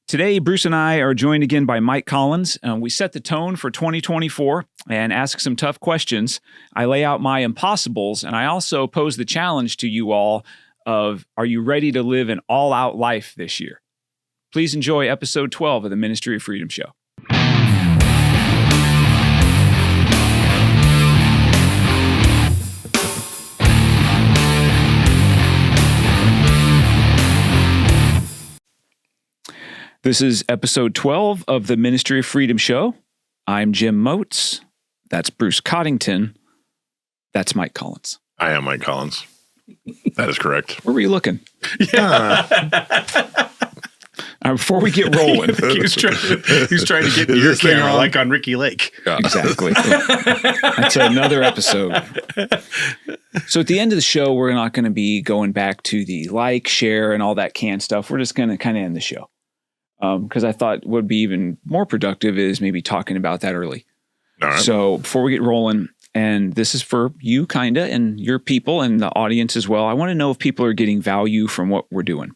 Today, Bruce and I are joined again by Mike Collins. We set the tone for 2024 and ask some tough questions. I lay out my impossibles, and I also pose the challenge to you all of, are you ready to live an all-out life this year? Please enjoy episode 12 of the Ministry of Freedom Show. This is episode 12 of the Ministry of Freedom Show. I'm Jim Moats. That's Bruce Coddington. That's Mike Collins. I am Mike Collins. That is correct. Where were you looking? Yeah. Before we get rolling. He's trying to get Is your this thing camera on? like on Ricky Lake. Yeah. Exactly. That's another episode. So at the end of the show, we're not going to be going back to the like, share, and all that canned stuff. We're just going to kind of end the show. Because I thought what would be even more productive is maybe talking about that early. All right. So before we get rolling, and this is for you kind of and your people and the audience as well, I want to know if people are getting value from what we're doing.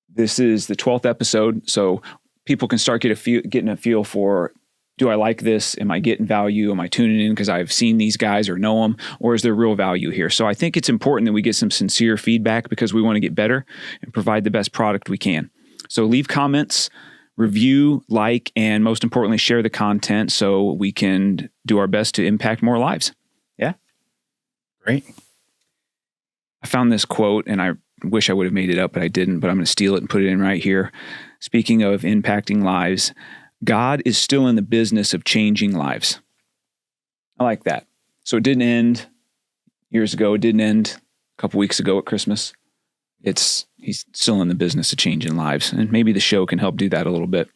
This is the 12th episode, so people can start getting a feel for, do I like this? Am I getting value? Am I tuning in because I've seen these guys or know them? Or is there real value here? So I think it's important that we get some sincere feedback because we want to get better and provide the best product we can. So leave comments, review, like, and most importantly, share the content so we can do our best to impact more lives. Yeah? Great. I found this quote, and I wish I would have made it up, but I didn't, but I'm going to steal it and put it in right here. Speaking of impacting lives, God is still in the business of changing lives. I like that. So it didn't end years ago. It didn't end a couple weeks ago at Christmas. He's still in the business of changing lives, and maybe the show can help do that a little bit.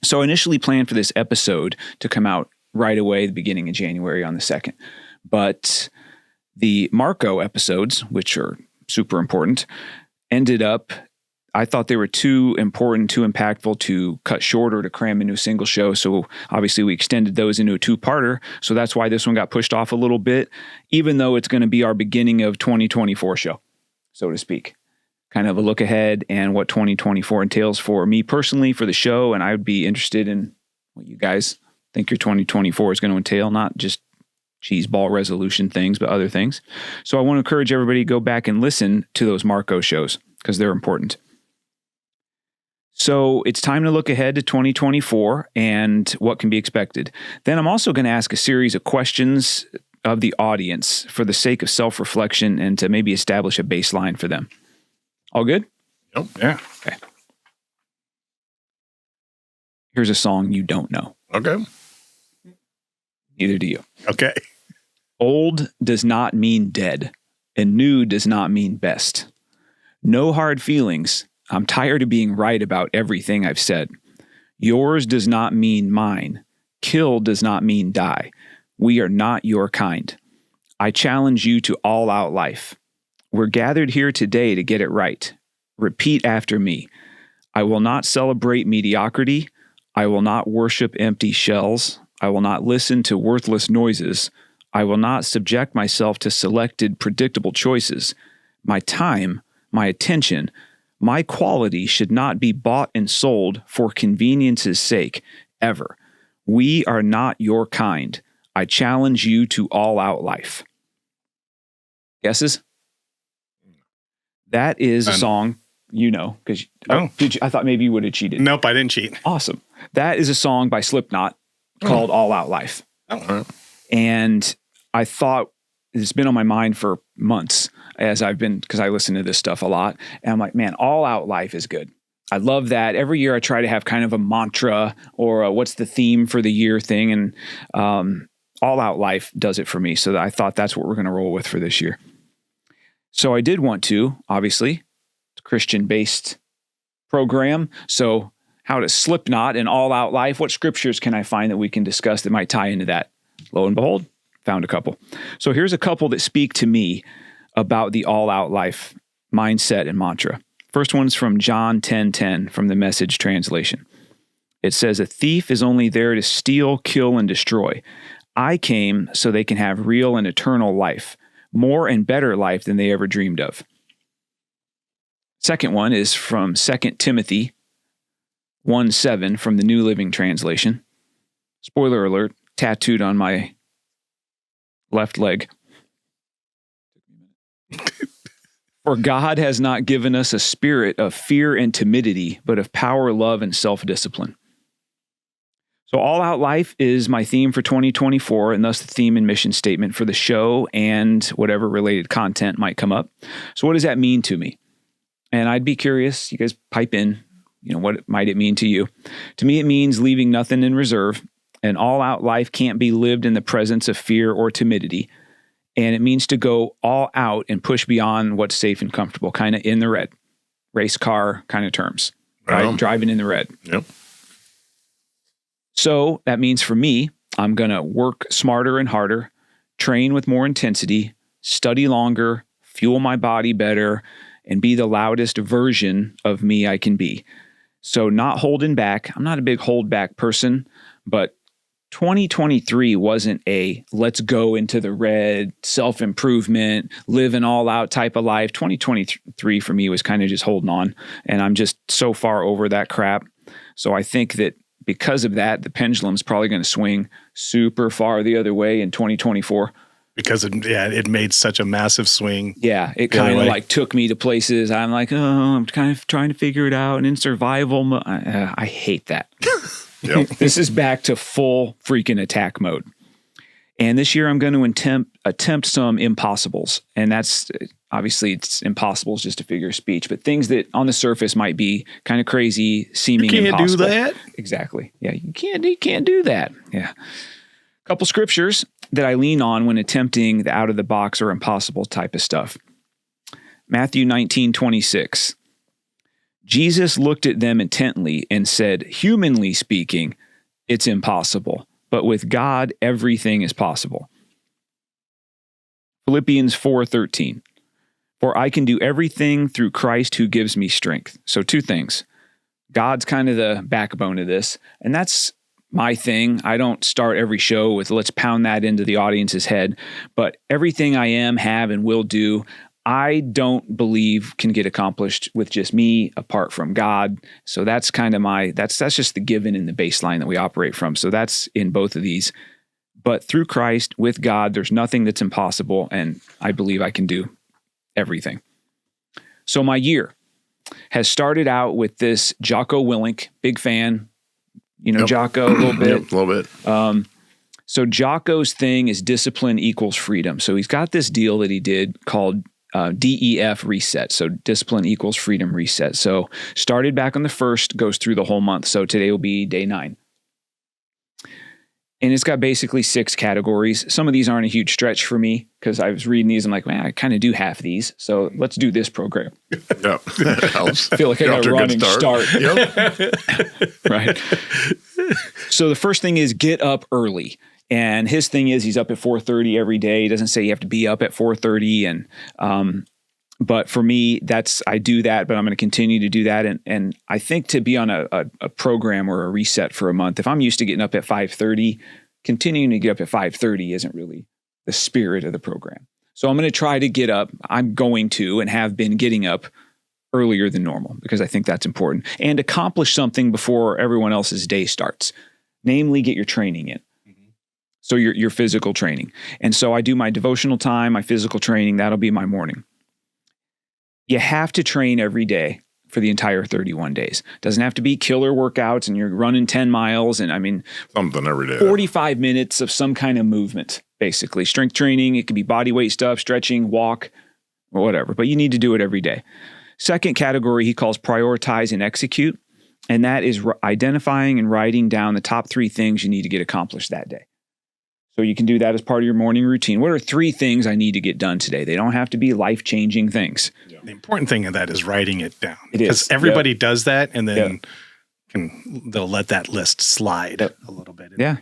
So I initially planned for this episode to come out right away, the beginning of January on the 2nd. But the Marco episodes, which are super important, ended up, I thought they were too important, too impactful to cut short or to cram into a single show. So obviously we extended those into a two-parter. So that's why this one got pushed off a little bit, even though it's going to be our beginning of 2024 show, so to speak. Kind of a look ahead and what 2024 entails for me personally for the show. And I would be interested in what you guys think your 2024 is going to entail, not just cheese ball resolution things, but other things. So I want to encourage everybody to go back and listen to those Marco shows because they're important. So it's time to look ahead to 2024 and what can be expected. Then I'm also going to ask a series of questions of the audience for the sake of self-reflection and to maybe establish a baseline for them. All good? Yep. Yeah. Okay. Here's a song you don't know. Okay. Neither do you. Okay. Old does not mean dead, and new does not mean best. No hard feelings. I'm tired of being right about everything I've said. Yours does not mean mine. Kill does not mean die. We are not your kind. I challenge you to all-out life. We're gathered here today to get it right. Repeat after me. I will not celebrate mediocrity. I will not worship empty shells. I will not listen to worthless noises. I will not subject myself to selected, predictable choices. My time, my attention, my quality should not be bought and sold for convenience's sake, ever. We are not your kind. I challenge you to all-out life. Guesses? That is a song you know, because I thought maybe you would have cheated. Nope, I didn't cheat. Awesome. That is a song by Slipknot called All Out Life. Oh. And I thought it's been on my mind for months because I listen to this stuff a lot. And I'm like, man, All Out Life is good. I love that. Every year I try to have kind of a mantra or what's the theme for the year thing. And All Out Life does it for me. So I thought that's what we're going to roll with for this year. So I did want to, obviously, it's a Christian-based program. So how does Slipknot and All Out Life, what scriptures can I find that we can discuss that might tie into that? Lo and behold, found a couple. So here's a couple that speak to me about the All Out Life mindset and mantra. First one's from John 10:10 from the Message translation. It says, "A thief is only there to steal, kill, and destroy. I came so they can have real and eternal life, more and better life than they ever dreamed of." Second one is from 2 Timothy 1:7 from the New Living Translation. Spoiler alert, tattooed on my left leg. For God has not given us a spirit of fear and timidity, but of power, love, and self-discipline. So All Out Life is my theme for 2024, and thus the theme and mission statement for the show and whatever related content might come up. So what does that mean to me? And I'd be curious, you guys pipe in, what might it mean to you? To me, it means leaving nothing in reserve. An all-out life can't be lived in the presence of fear or timidity. And it means to go all out and push beyond what's safe and comfortable, kind of in the red, race car kind of terms, right? Driving in the red. Yep. So that means for me, I'm going to work smarter and harder, train with more intensity, study longer, fuel my body better, and be the loudest version of me I can be. So not holding back. I'm not a big hold back person, but 2023 wasn't a let's go into the red, self-improvement, live an all-out type of life. 2023 for me was kind of just holding on, and I'm just so far over that crap. So I think that because of that, the pendulum's probably going to swing super far the other way in 2024. Because it made such a massive swing. Yeah, it kind of like took me to places I'm like, I'm kind of trying to figure it out. And in survival, I hate that. Yep. This is back to full freaking attack mode. And this year I'm going to attempt some impossibles. And that's obviously it's impossibles just a figure of speech, but things that on the surface might be kind of crazy, seeming impossible. You can't do that? Exactly. Yeah, you can't do that. Yeah. A couple scriptures that I lean on when attempting the out of the box or impossible type of stuff. Matthew 19:26. Jesus looked at them intently and said, humanly speaking, it's impossible, but with God, everything is possible. Philippians 4:13. For I can do everything through Christ who gives me strength. So two things. God's kind of the backbone of this, and that's my thing. I don't start every show with let's pound that into the audience's head, but everything I am, have, and will do, I don't believe can get accomplished with just me apart from God. So that's kind of that's just the given in the baseline that we operate from. So that's in both of these. But through Christ, with God, there's nothing that's impossible, and I believe I can do everything. So my year has started out with this Jocko Willink, big fan. Jocko a little bit. Yep, a little bit. So Jocko's thing is discipline equals freedom. So he's got this deal that he did called DEF reset. So discipline equals freedom reset. So started back on the 1st, goes through the whole month. So today will be day 9. And it's got basically 6 categories. Some of these aren't a huge stretch for me because I was reading these. I'm like, man, I kind of do half these. So let's do this program. Yeah, that helps. I feel like I got a running start. Yep. Right. So the first thing is get up early. And his thing is he's up at 4:30 every day. He doesn't say you have to be up at 4:30. And but for me, I do that, but I'm going to continue to do that. And I think to be on a program or a reset for a month, if I'm used to getting up at 5:30, continuing to get up at 5:30 isn't really the spirit of the program. So I'm going to try to get up. I'm going to and have been getting up earlier than normal because I think that's important and accomplish something before everyone else's day starts, namely get your training in. So your physical training. And so I do my devotional time, my physical training, that'll be my morning. You have to train every day for the entire 31 days. Doesn't have to be killer workouts and you're running 10 miles and something every day. 45 minutes of some kind of movement, basically. Strength training, it could be body weight stuff, stretching, walk, or whatever, but you need to do it every day. Second category he calls prioritize and execute, and that is identifying and writing down the top 3 things you need to get accomplished that day. So you can do that as part of your morning routine. What are 3 things I need to get done today? They don't have to be life-changing things. The important thing of that is writing it down. It is. Because everybody does that, and then they'll let that list slide a little bit. Yeah.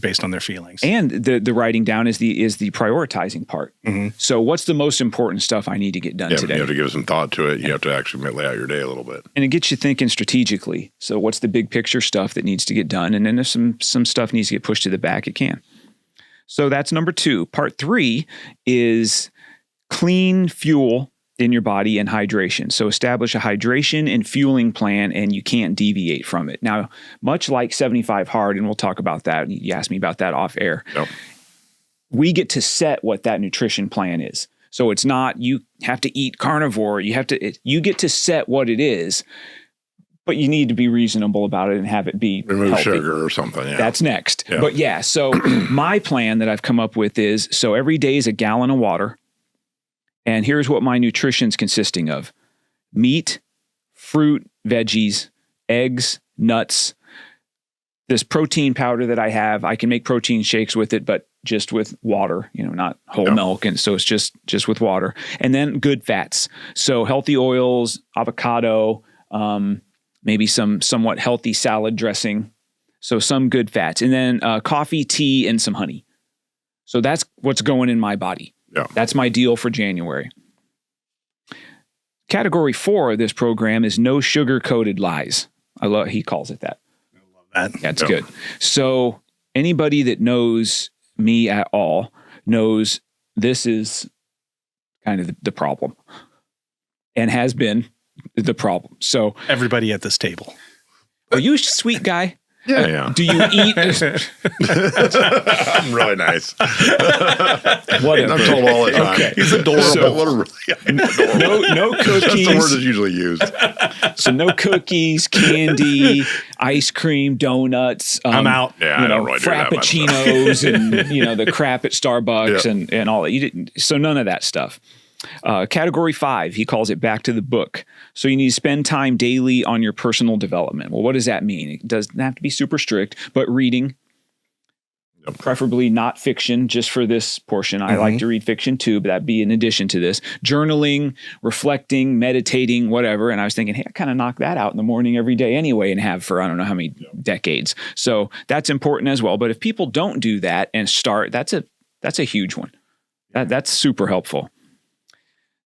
Based on their feelings. And the writing down is the prioritizing part. Mm-hmm. So what's the most important stuff I need to get done today? You have to give some thought to it. You have to actually lay out your day a little bit. And it gets you thinking strategically. So what's the big picture stuff that needs to get done? And then if some stuff needs to get pushed to the back, it can. So that's number 2. Part 3 is clean fuel in your body and hydration. So establish a hydration and fueling plan, and you can't deviate from it. Now, much like 75 Hard, and we'll talk about that. You asked me about that off air. Yep. We get to set what that nutrition plan is. So it's not you have to eat carnivore. You get to set what it is, but you need to be reasonable about it and have it be Remove healthy. sugar or something. Yeah. That's next. Yeah. But yeah, so my plan that I've come up with is, so every day is a gallon of water. And here's what my nutrition's consisting of: meat, fruit, veggies, eggs, nuts. This protein powder that I have, I can make protein shakes with it, but just with water, not whole milk. And so it's just with water. And then good fats. So healthy oils, avocado, maybe some somewhat healthy salad dressing. So some good fats. And then coffee, tea, and some honey. So that's what's going in my body. Yeah. That's my deal for January. Category 4 of this program is no sugar-coated lies. He calls it that. I love that. That's good. So anybody that knows me at all knows this is kind of the problem and has been the problem. So Everybody at this table. are you a sweet guy? Yeah. Do you eat? I'm really nice. Whatever. I'm told all the time. Okay. He's adorable. So- what a really adorable. No That's the word cookies. that's usually used. So no cookies, candy, ice cream, donuts. I'm out. Yeah, I don't really do that much stuff. Frappuccinos and the crap at Starbucks Yeah. and all that. You didn't. So none of that stuff. Category 5, he calls it back to the book. So you need to spend time daily on your personal development. Well, what does that mean? It doesn't have to be super strict, but reading, preferably not fiction, just for this portion. I like to read fiction too, but that'd be in addition to this. Journaling, reflecting, meditating, whatever. And I was thinking, hey, I kind of knock that out in the morning every day anyway and have for I don't know how many decades. So that's important as well. But if people don't do that and start, that's a huge one. That's super helpful.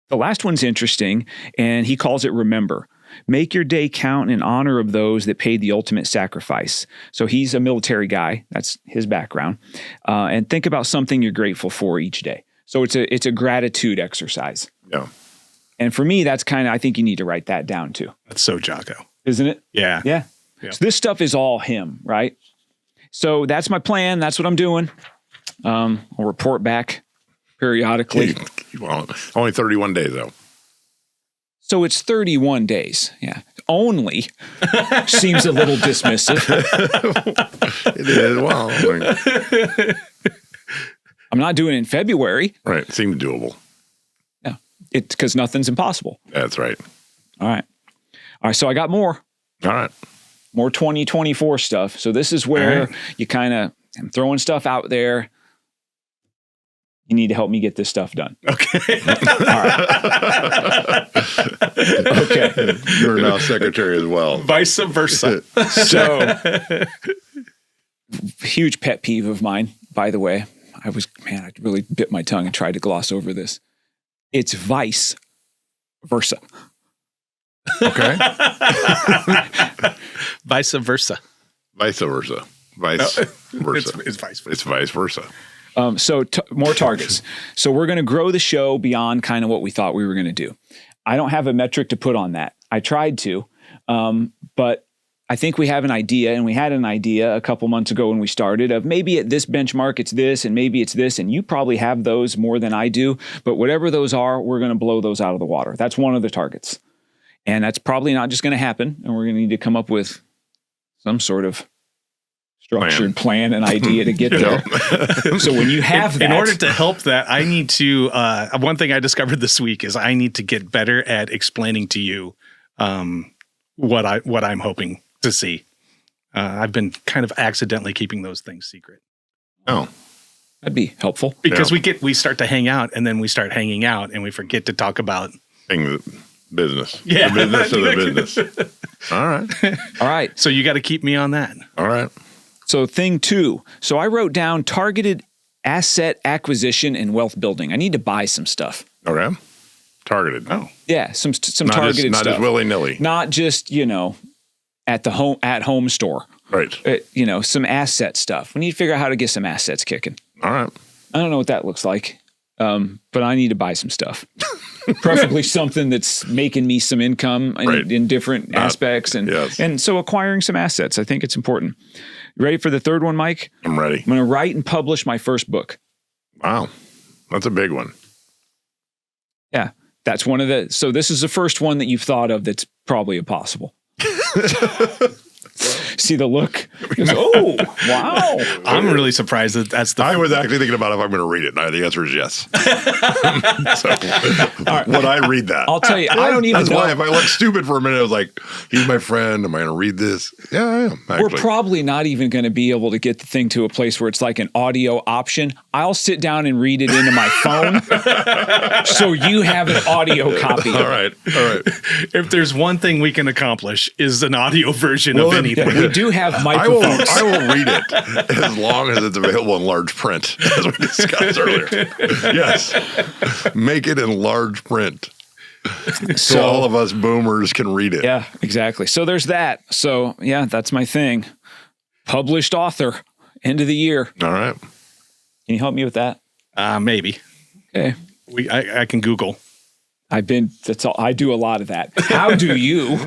The last one's interesting, and he calls it remember. Make your day count in honor of those that paid the ultimate sacrifice. So he's a military guy. That's his background. And think about something you're grateful for each day. So it's a gratitude exercise. Yeah. And for me, that's kind of, I think you need to write that down too. That's so Jocko. Isn't it? Yeah. Yeah. Yeah. So this stuff is all him, right? So that's my plan. That's what I'm doing. I'll report back periodically. Well, only 31 days, though. So it's 31 days. Yeah. Only seems a little dismissive. It is. Well, I mean, I'm not doing it in February. right. It seemed doable. Yeah. It's because nothing's impossible. That's right. All right. So I got more All right. 2024 stuff. So this is where you kind of, I'm throwing stuff out there. You need to help me get this stuff done. Okay. All right. Okay. You're now secretary as well. Vice versa. So, huge pet peeve of mine, by the way. I really bit my tongue and tried to gloss over this. It's vice versa. Okay. Vice versa. Vice versa. Vice versa. It's vice versa. It's vice versa. So more targets. So we're going to grow the show beyond kind of what we thought we were going to do. I don't have a metric to put on that. I tried to, but I think we have an idea, and we had an idea a couple months ago when we started of maybe at this benchmark it's this, and maybe it's this, and you probably have those more than I do. But whatever those are, we're going to blow those out of the water. That's one of the targets. And that's probably not just going to happen, and we're going to need to come up with some sort of structured plan and idea to get there. So when you have that, in order to help that, I need to. One thing I discovered this week is I need to get better at explaining to you what I'm hoping to see. I've been kind of accidentally keeping those things secret Oh, that'd be helpful. because we start to hang out, and then we start hanging out, and we forget to talk about. business. Yeah. The business of the business. All right. All right. So you got to keep me on that. All right. So thing 2. So I wrote down targeted asset acquisition and wealth building. I need to buy some stuff. Okay. Targeted. Oh, Yeah, some Not targeted just, stuff. not just willy-nilly. Not just, at the home store. Right. Some asset stuff. We need to figure out how to get some assets kicking. All right. I don't know what that looks like. But I need to buy some stuff, preferably something that's making me some income in different aspects. And so acquiring some assets, I think it's important. You ready for the third one, Mike? I'm ready. I'm going to write and publish my first book. Wow. That's a big one. Yeah. That's one of the, so this is the first one that you've thought of that's probably impossible. See the look? Oh, wow. I'm really surprised that that's the. I was actually thinking about if I'm going to read it. And the answer is yes. Would I read that? I'll tell you, I don't even That's know. why if I look stupid for a minute, I was like, he's my friend. Am I going to read this? Yeah, I am. Actually. We're probably not even going to be able to get the thing to a place where it's like an audio option. I'll sit down and read it into my phone so you have an audio copy. All right. If there's one thing we can accomplish is an audio version of anything. We do have I microphones. will read it as long as it's available in large print, as we discussed earlier. Yes. Make it in large print. So all of us boomers can read it. Yeah, exactly. So there's that. So yeah, that's my thing. Published author, end of the year. All right. Can you help me with that? Maybe. Okay. I can Google. That's all. I do a lot of that. How do you?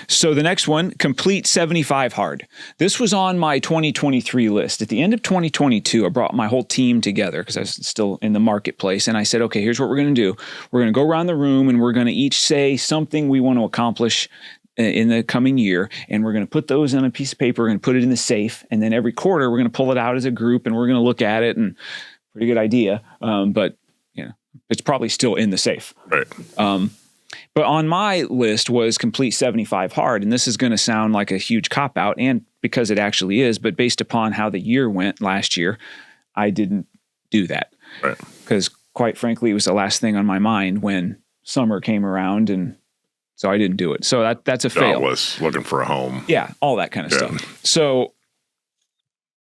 So the next one, complete 75 hard. This was on my 2023 list. At the end of 2022, I brought my whole team together because I was still in the marketplace. And I said, okay, here's what we're going to do. We're going to go around the room and we're going to each say something we want to accomplish in the coming year. And we're going to put those on a piece of paper. We're going to put it in the safe. And then every quarter, we're going to pull it out as a group and we're going to look at it. And pretty good idea. But it's probably still in the safe. Right. But on my list was complete 75 hard. And this is going to sound like a huge cop out, and because it actually is, but based upon how the year went last year, I didn't do that. Right. Because quite frankly, it was the last thing on my mind when summer came around, and so I didn't do it. So that's a fail. Was looking for a home. Yeah, all that kind of stuff. So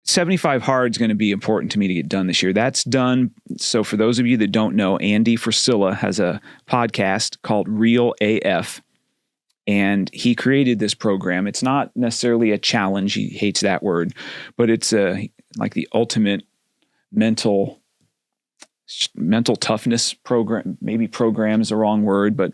75 hard is going to be important to me to get done this year. That's done. So for those of you that don't know, Andy Frisilla has a podcast called Real AF, and he created this program. It's not necessarily a challenge. He hates that word, but it's like the ultimate mental toughness program. Maybe program is the wrong word, but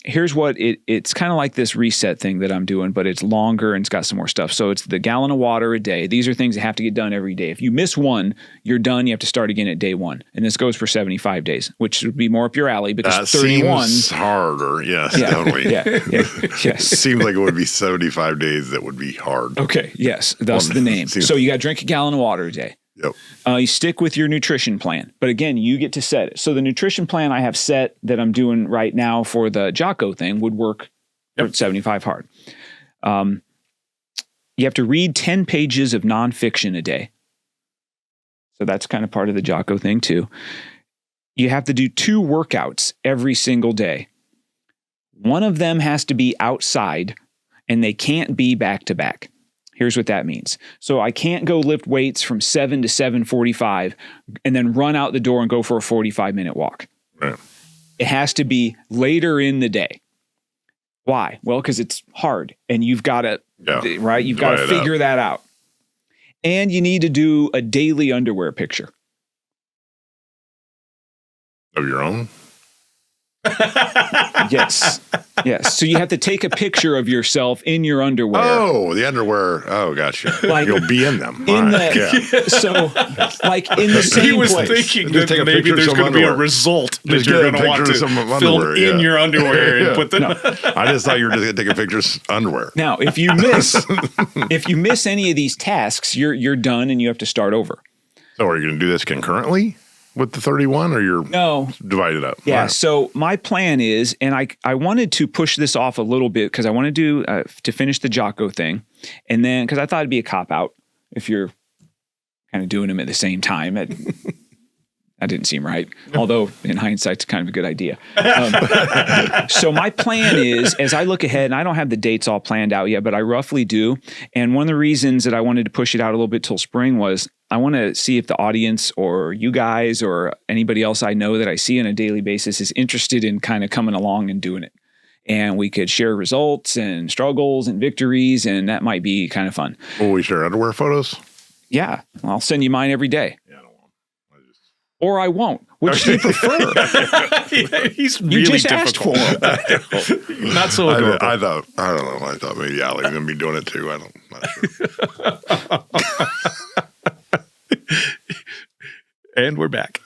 here's what it's kind of like this reset thing that I'm doing, but it's longer and it's got some more stuff. So it's the gallon of water a day. These are things that have to get done every day. If you miss one, you're done. You have to start again at day one. And this goes for 75 days, which would be more up your alley because that 31 seems harder. Yes, definitely. Yes. Seems like it would be 75 days that would be hard. Okay. Yes. Thus the name. So you got to drink a gallon of water a day. Yep. You stick with your nutrition plan, but again, you get to set it. So the nutrition plan I have set that I'm doing right now for the Jocko thing would work for 75 hard. You have to read 10 pages of nonfiction a day. So that's kind of part of the Jocko thing too. You have to do 2 workouts every single day. One of them has to be outside and they can't be back to back. Here's what that means. So I can't go lift weights from 7 to 7:45 and then run out the door and go for a 45-minute walk. Right. It has to be later in the day. Why? Well, because it's hard and you've got to, right? You've got to figure that out. And you need to do a daily underwear picture. Of your own? Yes. So you have to take a picture of yourself in your underwear. Oh, the underwear. Oh, gotcha. Like, you'll be in them. So, like in the same He was place. thinking Just that take a maybe picture of there's some going to be a underwear. result that Just you're get a going to want picture to of some film underwear, in your underwear and put them. I just thought you were just going to take a picture of underwear. Now, if you miss any of these tasks, you're done and you have to start over. So are you going to do this concurrently with the 31 or you're divided up? Yeah. Wow. So my plan is, and I wanted to push this off a little bit because I want to do to finish the Jocko thing. And then, because I thought it'd be a cop out if you're kind of doing them at the same time. That didn't seem right. Although in hindsight, it's kind of a good idea. So my plan is, as I look ahead, and I don't have the dates all planned out yet, but I roughly do. And one of the reasons that I wanted to push it out a little bit till spring was I want to see if the audience or you guys or anybody else I know that I see on a daily basis is interested in kind of coming along and doing it. And we could share results and struggles and victories, and that might be kind of fun. Will we share underwear photos? Yeah, I'll send you mine every day. Yeah, I don't want them. Or I won't. Which do you prefer? Yeah, he's You really just asked for difficult. them. Not so adorable. I thought maybe Allie's going to be doing it too. I'm not sure. And we're back.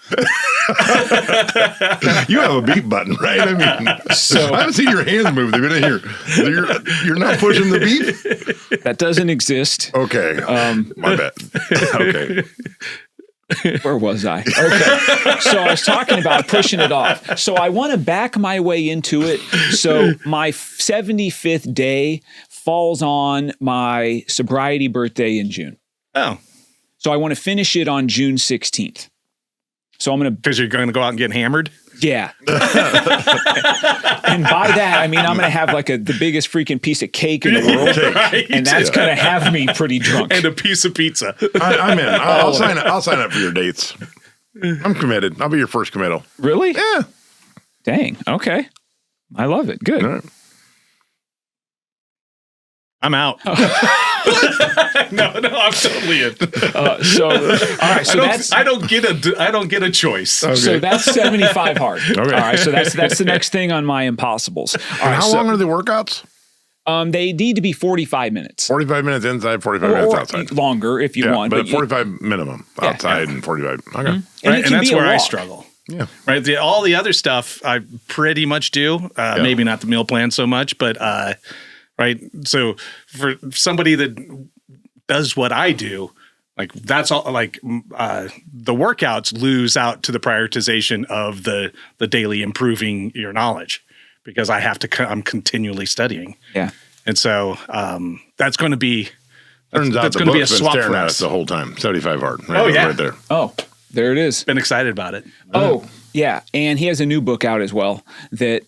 You have a beep button, right? I mean, So- I haven't seen your hands move. They've been in here. You're not pushing the beep? That doesn't exist. Okay. My bad. Okay. Where was I? Okay. So I was talking about pushing it off. So I want to back my way into it. So my 75th day falls on my sobriety birthday in June. Oh, So I want to finish it on June 16th. So I'm going to, because you're going to go out and get hammered? yeah. And by that, I mean, I'm going to have like the biggest freaking piece of cake in the world. Right. And that's going to have me pretty drunk. And a piece of pizza. I'm in. I'll sign up. I'll sign up for your dates. I'm committed. I'll be your first committal. Really? Yeah. Dang. Okay. I love it. Good. All right. I'm out. No, I'm totally in. All right. So I don't get a choice. So that's 75 hard. Okay. All right. So that's the next thing on my impossibles. All right. How long are the workouts? They need to be 45 minutes. 45 minutes inside, 45 minutes Or outside. longer if you Yeah, want. but you- 45 minimum outside and 45. Okay. and Right, it and can that's be a where I walk. struggle. Yeah. Right. All the other stuff I pretty much do. Maybe not the meal plan so much, but right. So for somebody that does what I do, like that's all. Like the workouts lose out to the prioritization of the daily improving your knowledge, because I have to. I'm continually studying, Yeah. and so that's going to be. Turns out that's the going to be a book's been swap staring for at us. us the whole time. 75 hard. Right, Oh, yeah. Right there. Oh, there it is. Been excited about it. Oh, yeah. And he has a new book out as well that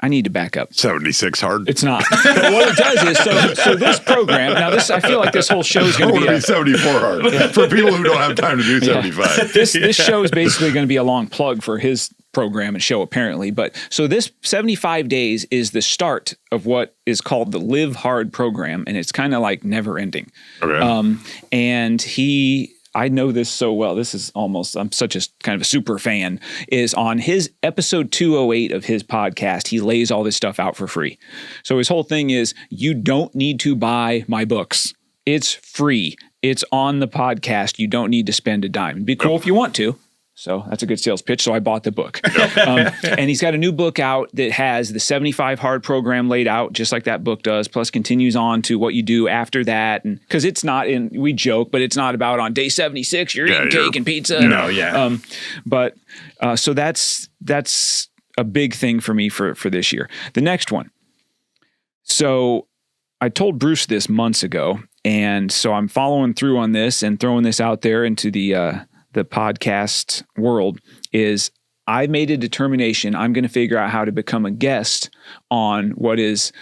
I need to back up. 76 hard. It's not. But what it does is, so this program, now this, I feel like this whole show is I going to want be to be 74 hard. For people who don't have time to do 75. this show is basically going to be a long plug for his program and show apparently. But so this 75 days is the start of what is called the Live Hard program. And it's kind of like never ending. Okay. And I know this so well. This is almost, I'm such a kind of a super fan, is on his episode 208 of his podcast. He lays all this stuff out for free. So his whole thing is, you don't need to buy my books. It's free. It's on the podcast. You don't need to spend a dime. It'd be cool if you want to. So that's a good sales pitch. So I bought the book. And he's got a new book out that has the 75 hard program laid out, just like that book does, plus continues on to what you do after that. And because it's not we joke, but it's not about on day 76, you're eating cake and pizza. No, yeah. So that's a big thing for me for this year. The next one. So I told Bruce this months ago. And so I'm following through on this and throwing this out there into the podcast world. Is I made a determination. I'm going to figure out how to become a guest on what is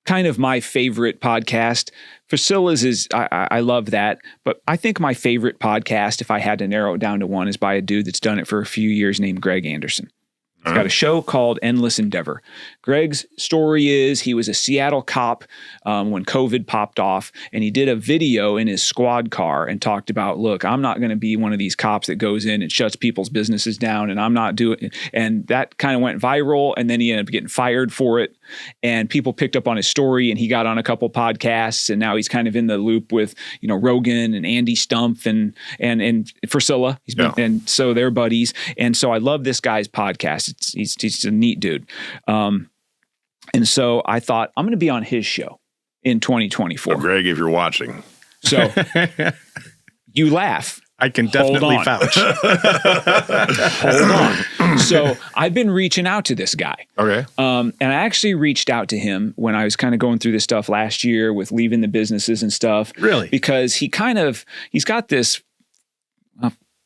kind of my favorite podcast. Priscilla's is, I love that. But I think my favorite podcast, if I had to narrow it down to one, is by a dude that's done it for a few years named Greg Anderson. He's got a show called Endless Endeavor. Greg's story is he was a Seattle cop when COVID popped off, and he did a video in his squad car and talked about, look, I'm not going to be one of these cops that goes in and shuts people's businesses down, and I'm not doing it. And that kind of went viral, and then he ended up getting fired for it. And people picked up on his story, and he got on a couple podcasts, and now he's kind of in the loop with, Rogan and Andy Stumpf and Priscilla. He's been, and so they're buddies. And so I love this guy's podcast. He's a neat dude. And so I thought, I'm going to be on his show in 2024. So Greg, if you're watching. So you laugh. I can definitely on. vouch. Hold on. So I've been reaching out to this guy. Okay. And I actually reached out to him when I was kind of going through this stuff last year with leaving the businesses and stuff. Really? Because he's got this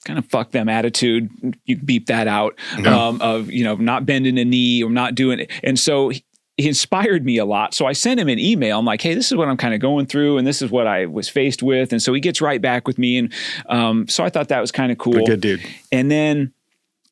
kind of fuck them attitude. You beep that out of, not bending a knee or not doing it. And so he inspired me a lot. So I sent him an email. I'm like, hey, this is what I'm kind of going through, and this is what I was faced with. And so he gets right back with me. And so I thought that was kind of cool. Good dude. And then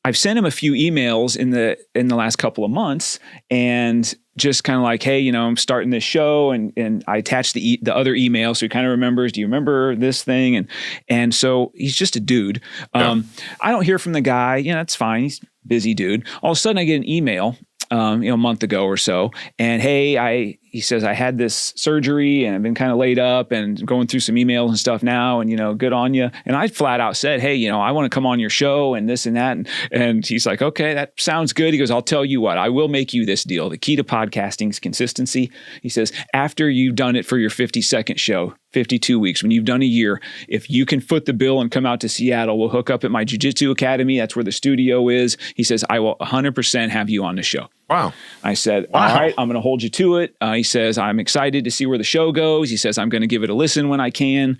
I've sent him a few emails in the last couple of months, and just kind of like, hey, you know, I'm starting this show, and I attached the other email so he kind of remembers. Do you remember this thing? And so he's just a dude. I don't hear from the guy. Yeah, that's fine. He's a busy dude. All of a sudden, I get an email, a month ago or so, and hey, he says, I had this surgery and I've been kind of laid up and going through some emails and stuff now, and, you know, good on you. And I flat out said, hey, you know, I want to come on your show and this and that. And he's like, okay, that sounds good. He goes, I'll tell you what, I will make you this deal. The key to podcasting is consistency. He says, after you've done it for your 52nd show, 52 weeks, when you've done a year, if you can foot the bill and come out to Seattle, we'll hook up at my jiu-jitsu academy. That's where the studio is. He says, I will 100% have you on the show. Wow. I said, all right, I'm going to hold you to it. He says, I'm excited to see where the show goes. He says, I'm going to give it a listen when I can.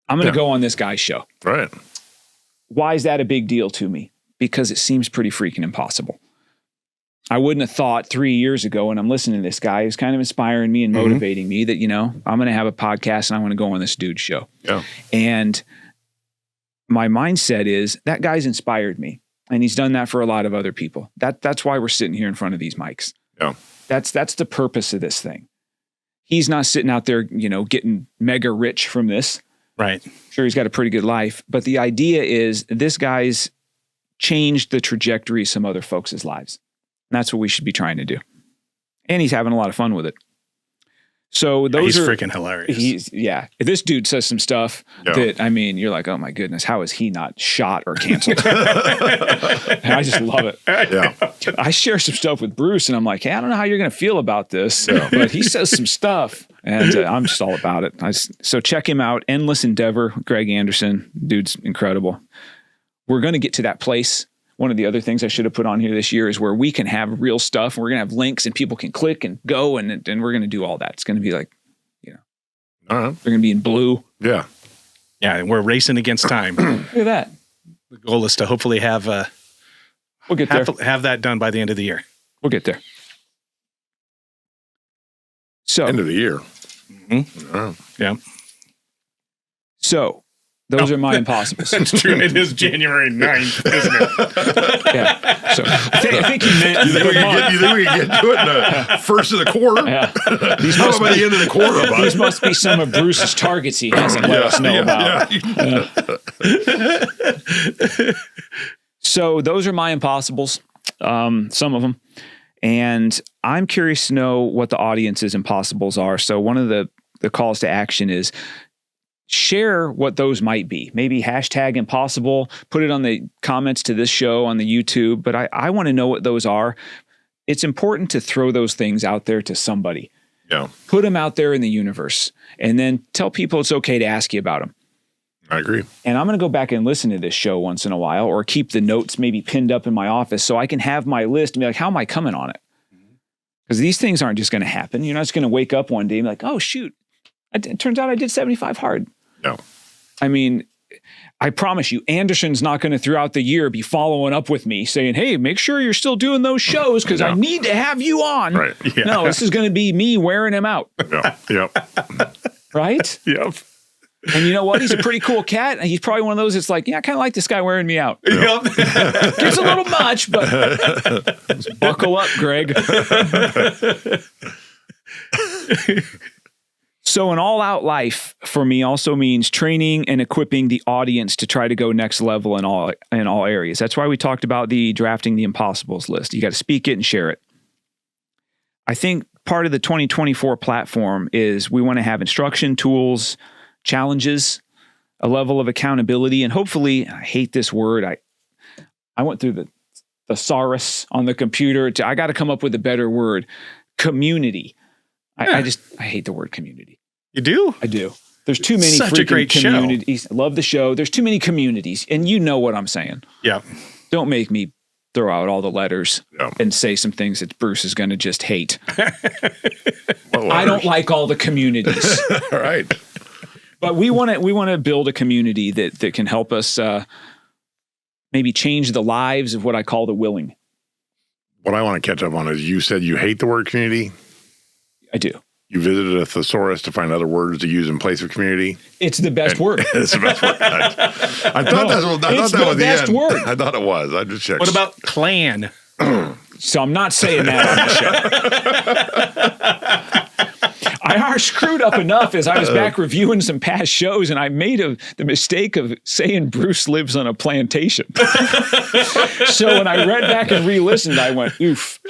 I'm going to go on this guy's show. Right. Why is that a big deal to me? Because it seems pretty freaking impossible. I wouldn't have thought 3 years ago when I'm listening to this guy who's kind of inspiring me and motivating me that, you know, I'm going to have a podcast and I'm going to go on this dude's show. Yeah. And my mindset is that guy's inspired me. And he's done that for a lot of other people. That's why we're sitting here in front of these mics. Yeah. That's the purpose of this thing. He's not sitting out there, you know, getting mega rich from this. Right. Sure, he's got a pretty good life. But the idea is this guy's changed the trajectory of some other folks' lives. And that's what we should be trying to do. And he's having a lot of fun with it. So he's freaking hilarious. If this dude says some stuff that, I mean, you're like, oh my goodness, how is he not shot or canceled? And I just love it. Yeah. I share some stuff with Bruce and I'm like, hey, I don't know how you're going to feel about this, but he says some stuff and I'm just all about it. So check him out. Endless Endeavor, Greg Anderson, dude's incredible. We're going to get to that place. One of the other things I should have put on here this year is where we can have real stuff and we're going to have links and people can click and go and we're going to do all that. It's going to be like, you know, they're going to be in blue. Yeah. Yeah. We're racing against time. Look at that. The goal is to hopefully have we'll get there. Have that done by the end of the year. We'll get there. So end of the year. Mm-hmm. Yeah. So those are my impossibles. That's true. It is January 9th, isn't it? Yeah. So I think you meant you think we can get to it in the first of the quarter? Yeah. These must by the end of the quarter. These must be some of Bruce's targets he hasn't let us know about. Yeah. So those are my impossibles, some of them. And I'm curious to know what the audience's impossibles are. So one of the calls to action is share what those might be. Maybe hashtag impossible, put it on the comments to this show on the YouTube, but I want to know what those are. It's important to throw those things out there to somebody. Yeah. Put them out there in the universe and then tell people it's okay to ask you about them. I agree. And I'm going to go back and listen to this show once in a while or keep the notes maybe pinned up in my office so I can have my list and be like, how am I coming on it? Because these things aren't just going to happen. You're not just going to wake up one day and be like, oh, shoot. It turns out I did 75 hard. No. I mean, I promise you, Anderson's not going to throughout the year be following up with me saying, hey, make sure you're still doing those shows because I need to have you on. Right. Yeah. No, this is going to be me wearing him out. Yeah. Yep. Right? Yep. And you know what? He's a pretty cool cat. And he's probably one of those that's like, yeah, I kind of like this guy wearing me out. Yep. It's a little much, but buckle up, Greg. So an all-out life for me also means training and equipping the audience to try to go next level in all areas. That's why we talked about the drafting the impossibles list. You got to speak it and share it. I think part of the 2024 platform is we want to have instruction, tools, challenges, a level of accountability, and hopefully, I hate this word. I went through the thesaurus on the computer. I got to come up with a better word. Community. I hate the word community. You do? I do. There's too many Such freaking a great communities. show. I love the show. There's too many communities, and you know what I'm saying. Yeah. Don't make me throw out all the letters and say some things that Bruce is going to just hate. I don't like all the communities. All right. But we want to build a community that can help us maybe change the lives of what I call the willing. What I want to catch up on is you said you hate the word community. I do. You visited a thesaurus to find other words to use in place of community. It's the best word. It's the best word. I thought that was the best end. word. I thought it was. I just checked. What about clan? So I'm not saying that on the show. I screwed up enough as I was back reviewing some past shows, and I made the mistake of saying Bruce lives on a plantation. So when I read back and re-listened, I went, oof.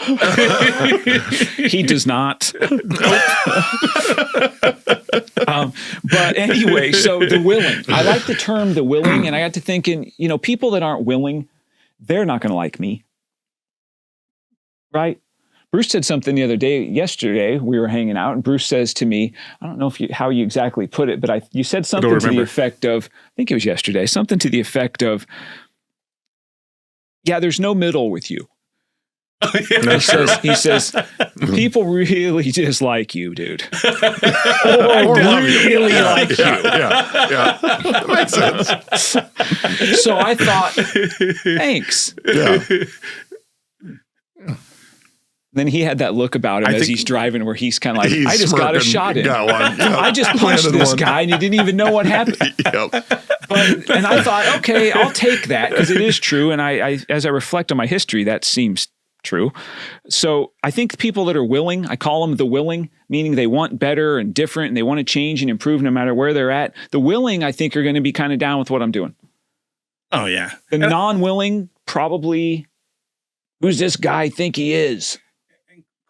He does not. But anyway, so the willing. I like the term the willing, and I got to thinking, people that aren't willing, they're not going to like me. Right? Bruce said something the other day, yesterday, we were hanging out, and Bruce says to me, I don't know how you exactly put it, but you said something to the effect of, I think it was yesterday, something to the effect of, yeah, there's no middle with you. He says, people really dislike you, dude. Or really like you. Yeah. That makes sense. So I thought, thanks. Yeah. Then he had that look about him as he's driving where he's kind of like, I just got a shot in. Got one. Yep. I just punched this guy and he didn't even know what happened. Yep. And I thought, okay, I'll take that because it is true. And I, as I reflect on my history, that seems true. So I think people that are willing, I call them the willing, meaning they want better and different and they want to change and improve no matter where they're at. The willing, I think, are going to be kind of down with what I'm doing. Oh, yeah. The non-willing, probably, who's this guy think he is?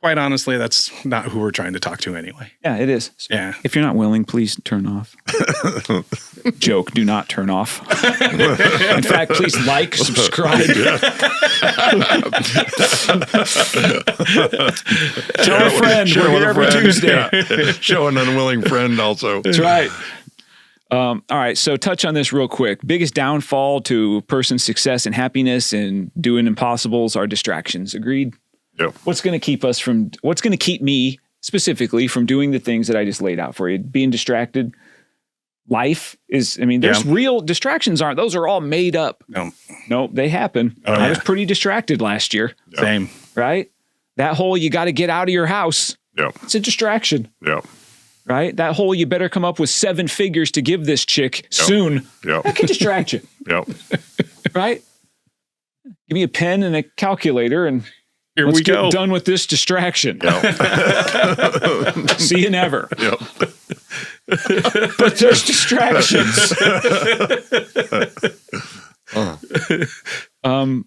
Quite honestly, that's not who we're trying to talk to anyway. Yeah, it is. Yeah. If you're not willing, please turn off. Joke, do not turn off. In fact, please like, subscribe. Tell a friend. We're here every Tuesday. Yeah. Show an unwilling friend also. That's right. All right, so touch on this real quick. Biggest downfall to a person's success and happiness and doing impossibles are distractions. Agreed? Yep. What's going to keep me specifically from doing the things that I just laid out for you? Being distracted. Life is, there's real distractions those are all made up. No, they happen. I was pretty distracted last year. Yep. Same. Right? That whole, you got to get out of your house. Yep. It's a distraction. Yep. Right? That whole, you better come up with 7 figures to give this chick soon. Yep. That can distract you. Yep. Right? Give me a pen and a calculator and Here let's we go. get done with this distraction. Yep. See you never. Yep. But there's distractions.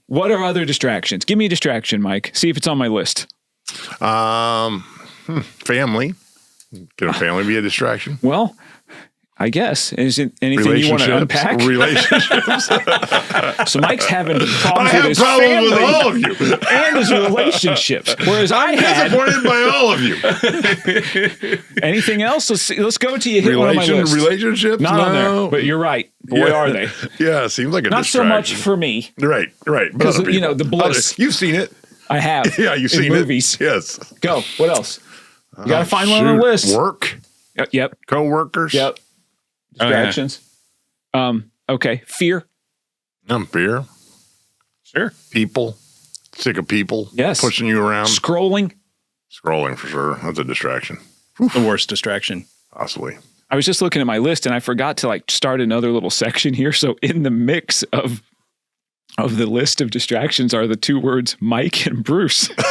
What are other distractions? Give me a distraction, Mike. See if it's on my list. Family. Can a family be a distraction? Well, I guess. Is it anything you want to unpack? Relationships. So Mike's having problems I have with his problems family with all of you. and his relationships. Whereas I'm disappointed by all of you. Anything else? Let's go to you. Hit one on my list. Relationships? Not on there, but you're right. Boy, are they. Yeah, it seems like a Not distraction. so much for me. Right. But Because, other people. the bliss. You've seen it. I have. Yeah, you've in seen movies. it. Yes. Go. What else? You got to find one on the list. Work. Yep. Co-workers. Yep. Distractions. Okay. Fear. Fear. Sure. People. Sick of people. Yes. Pushing you around. Scrolling. Scrolling for sure. That's a distraction. The worst distraction. Possibly. I was just looking at my list and I forgot to start another little section here. So in the mix of the list of distractions are the 2 words Mike and Bruce. Because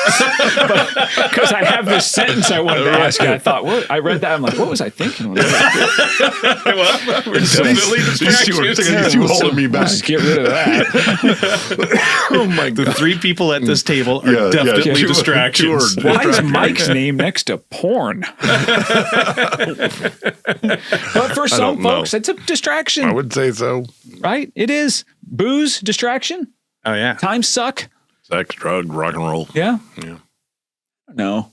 I have this sentence I wanted to ask you. I thought, I read that. I'm like, what was I thinking? Well, we're definitely distractions. These two holding me back. Let's get rid of that. Oh my God. The 3 people at this table are definitely distractions. Why is Mike's name next to porn? But for some folks, it's a distraction. I would say so. Right? It is. Booze, distraction. Oh, yeah. Time suck. Sex, drug, rock and roll. Yeah. Yeah. No.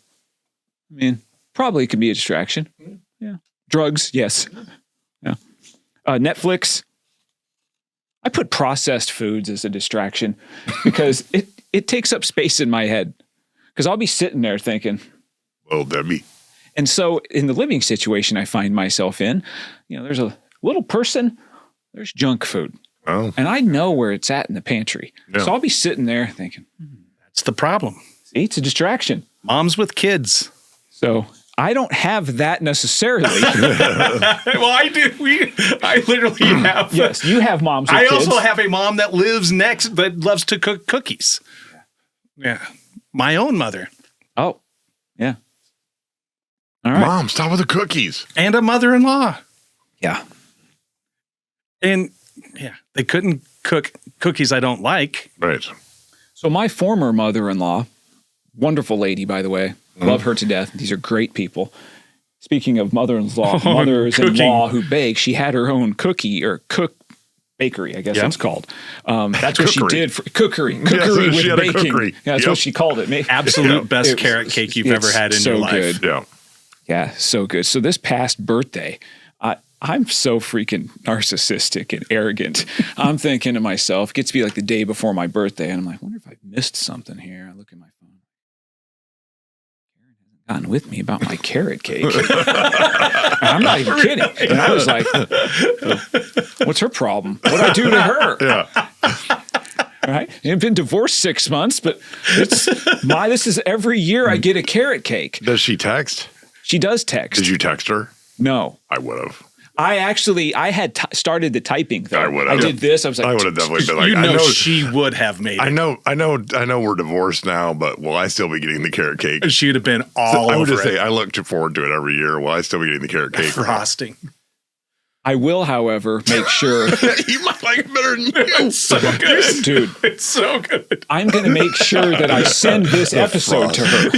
Probably could be a distraction. Yeah. Drugs, yes. Yeah. Netflix. I put processed foods as a distraction because it takes up space in my head. Because I'll be sitting there thinking, Well, Debbie. and so in the living situation I find myself in, there's a little person, there's junk food. Oh. And I know where it's at in the pantry. Yeah. So I'll be sitting there thinking, That's the problem. see, it's a distraction. Moms with kids. So I don't have that necessarily. Well, I do. I literally have. Yes, you have moms with I kids. also have a mom that lives next, that loves to cook cookies. Yeah. my own mother. Oh, yeah. All right. Mom, stop with the cookies. And a mother-in-law. Yeah. And yeah, they couldn't cook cookies I don't like. Right. So my former mother-in-law, wonderful lady, by the way, love her to death. These are great people. Speaking of mothers-in-law who bake, she had her own bakery, I guess it's called. That's what she did for cookery with baking. Yeah, that's what she called it. Absolute best carrot cake you've ever had in your life. Good. Yeah. Yeah, so good. So this past birthday, I'm so freaking narcissistic and arrogant. I'm thinking to myself, it gets to be like the day before my birthday, and I'm like, I wonder if I missed something here. I look at my phone. Karen hasn't gotten with me about my carrot cake. I'm not even kidding. And I was like, what's her problem? What'd I do to her? Yeah. Right? I've been divorced 6 months, but this is every year I get a carrot cake. Does she text? She does text. Did you text her? No. I would have. I had started the typing though. I would I have. did this. I was like, I would have definitely been like, You I know know she would have made it. I know we're divorced now, but will I still be getting the carrot cake? She would have been all I would over just say it. I look forward to it every year. Will I still be getting the carrot cake? Frosting. I will, however, make sure. You might like it better than you. It's so good. Dude, It's so good. I'm going to make sure that I send this episode to her.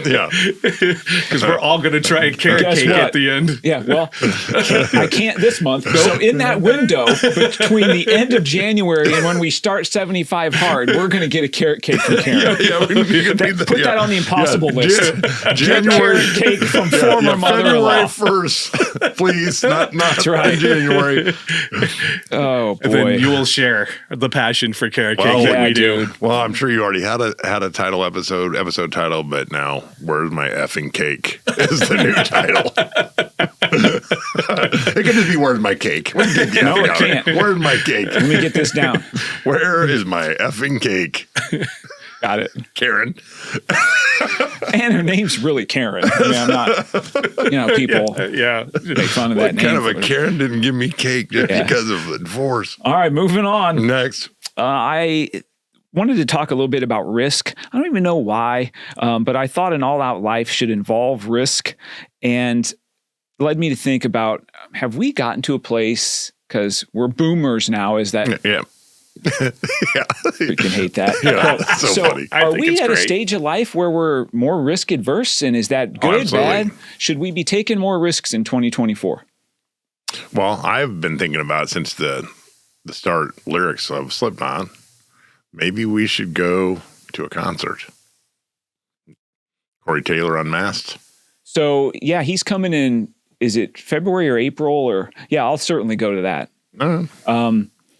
Yeah. Because we're all going to try a carrot Guess cake what? at the end. Yeah, well, I can't this month. So in that window between the end of January and when we start 75 hard, we're going to get a carrot cake from Karen. Put that on the impossible list. January Carrot cake from former mother-in-law. February 1st, please. Not right. in January. Oh boy! And then you will share the passion for carrot cake Well, that yeah, we do. dude. Well, I'm sure you already had a title episode title, but now where's my effing cake is the new title. It could just be where's my cake. No, it can't. Where's my cake? Let me get this down. Where is my effing cake? Got it. Karen. And her name's really Karen. I mean, I'm not, people Yeah. make fun of that What name. kind of a Karen didn't give me cake just Yeah. because of the divorce? All right, moving on. Next. I wanted to talk a little bit about risk. I don't even know why, but I thought an all-out life should involve risk, and led me to think about, have we gotten to a place, because we're boomers now, is that Yeah. Yeah. freaking hate that. Yeah, that's so funny. I Are think we it's at a great. stage of life where we're more risk adverse, and is that good, absolutely. bad? Should we be taking more risks in 2024? Well, I've been thinking about since the start lyrics of Slipknot, maybe we should go to a concert. Corey Taylor Unmasked. So yeah, he's coming in. Is it February or April? Or yeah, I'll certainly go to that.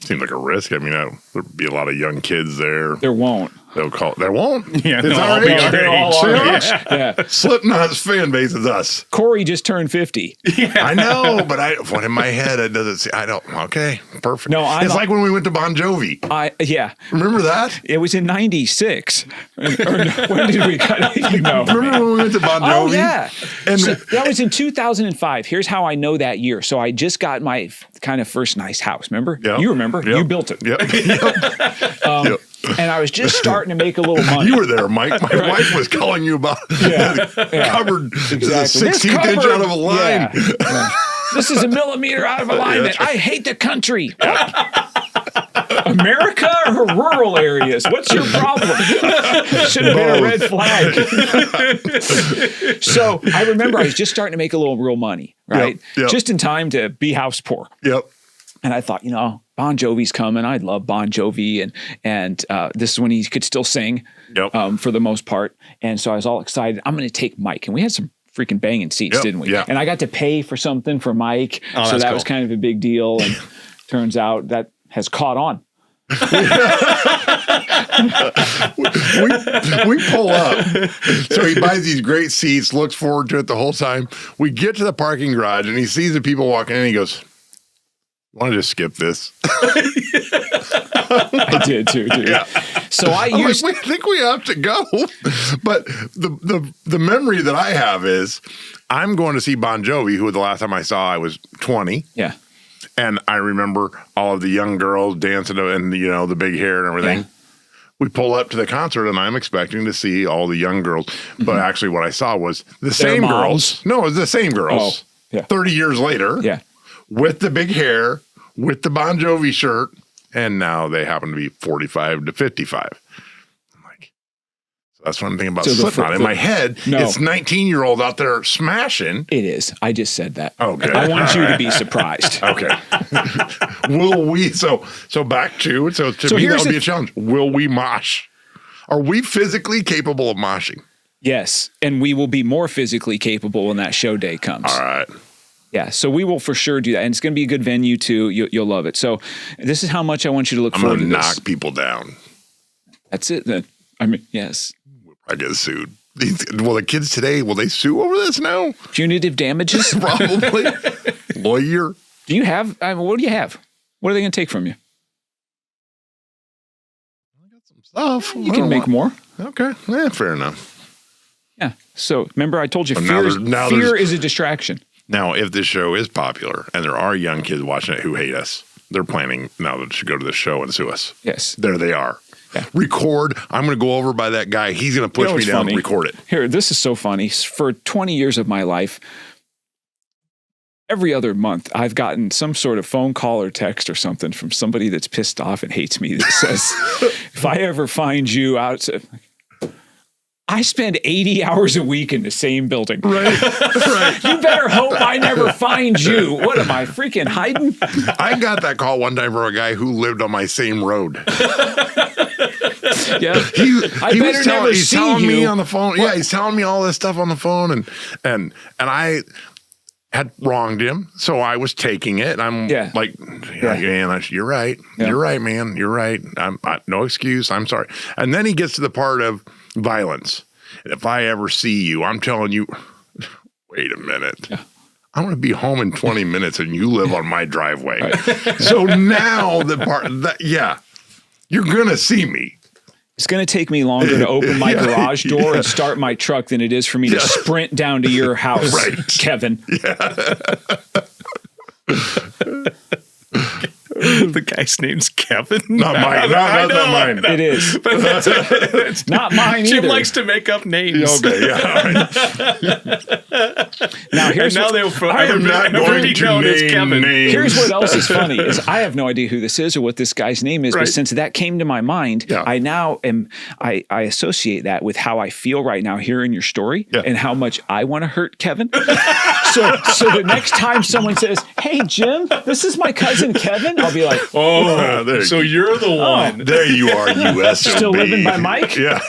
Seems like a risk. I mean, there'd be a lot of young kids there. There won't. They'll call. There won't. Yeah, It's no, our I'll be age. our They're all See our how age. Yeah. Slipknot's fan base is us. Corey just turned 50. I know, but what in my head it doesn't. I don't. Okay, perfect. No, it's like when we went to Bon Jovi. Yeah, Remember that? it was in 96. Or no, when did we cut it? Remember when we went to Bon Jovi? Oh, yeah. And So that was in 2005. Here's how I know that year. So I just got my kind of first nice house. Remember? Yep. You remember? Yep. You built it. Yep. Yep. And I was just starting to make a little money. You were there, Mike. My wife was calling you about covered Exactly. the This 16th inch covered- out of a line. Yeah. This is a millimeter out of alignment. right. I hate the country. America or rural areas? What's your problem? Should have been a red flag. So I remember I was just starting to make a little real money, right? Yep. Just in time to be house poor. Yep. And I thought, Bon Jovi's coming. I love Bon Jovi. And this is when he could still sing Yep. for the most part. And so I was all excited. I'm going to take Mike. And we had some freaking banging seats, Yep. didn't we? Yeah. And I got to pay for something for Mike. Oh, so that's that was cool. kind of a big deal. And turns out that has caught on. we pull up. So he buys these great seats, looks forward to it the whole time. We get to the parking garage and he sees the people walking in. And he goes, "Want to just skip this?" I did too, dude. Yeah. So I I'm used like, we think we have to go. But the memory that I have is I'm going to see Bon Jovi, who the last time I saw I was 20. yeah. And I remember all of the young girls dancing and, the big hair and everything. Yeah. we pull up to the concert, and I'm expecting to see all the young girls. But actually, what I saw was the same moms. girls. No, it was the same girls. Oh, yeah. 30 years later, Yeah. with the big hair, with the Bon Jovi shirt, and now they happen to be 45 to 55. I'm like, so that's what I'm thinking about Slipknot. In my head, it's 19-year-old out there smashing. It is. I just said that. Okay. I want you to be surprised. Okay. Will we? So back to me, that here's would be a challenge. Will we mosh? Are we physically capable of moshing? Yes. And we will be more physically capable when that show day comes. All right. Yeah. So we will for sure do that. And it's going to be a good venue too. You'll love it. So this is how much I want you to look forward to I'm going to this. knock people down. That's it then. I mean, yes. I get sued. Well, the kids today, will they sue over this now? Punitive damages? Probably. Lawyer. Do you have, what do you have? What are they going to take from you? Stuff. You can make more. Okay. Yeah, fair enough. Yeah. So remember I told you Well, fear is a distraction. Now, if this show is popular and there are young kids watching it who hate us, they're planning now to go to the show and sue us. Yes. There they are. Yeah. Record. I'm going to go over by that guy. He's going to push me down and record it. Here, this is so funny. For 20 years of my life, every other month, I've gotten some sort of phone call or text or something from somebody that's pissed off and hates me that says, if I ever find you out, I spend 80 hours a week in the same building. Right. Right. You better hope I never find you. What am I, freaking hiding? I got that call one time from a guy who lived on my same road. Yeah. He's telling me on the phone. Yeah, he's telling me all this stuff on the phone, and I had wronged him, so I was taking it. And I'm like, you're right. Yeah. You're right, man. You're right. No excuse. I'm sorry. And then he gets to the part of violence. And if I ever see you, I'm telling you, wait a minute. Yeah. I'm going to be home in 20 minutes and you live on my driveway. Right. So now you're going to see me. It's going to take me longer to open my garage door and start my truck than it is for me to sprint down to your house, Kevin. Yeah. The guy's name's Kevin. Not mine. Not mine. It is. But it's not mine either. Jim likes to make up names. Okay, yeah. Now here's I am not going to name names. Here's what else is funny is I have no idea who this is or what this guy's name is, but since that came to my mind, I now I associate that with how I feel right now hearing your story and how much I want to hurt Kevin. So the next time someone says, "Hey Jim, this is my cousin Kevin," I'll be like, so you're the one. There you are, you SOB. Still living by Mike? Yeah.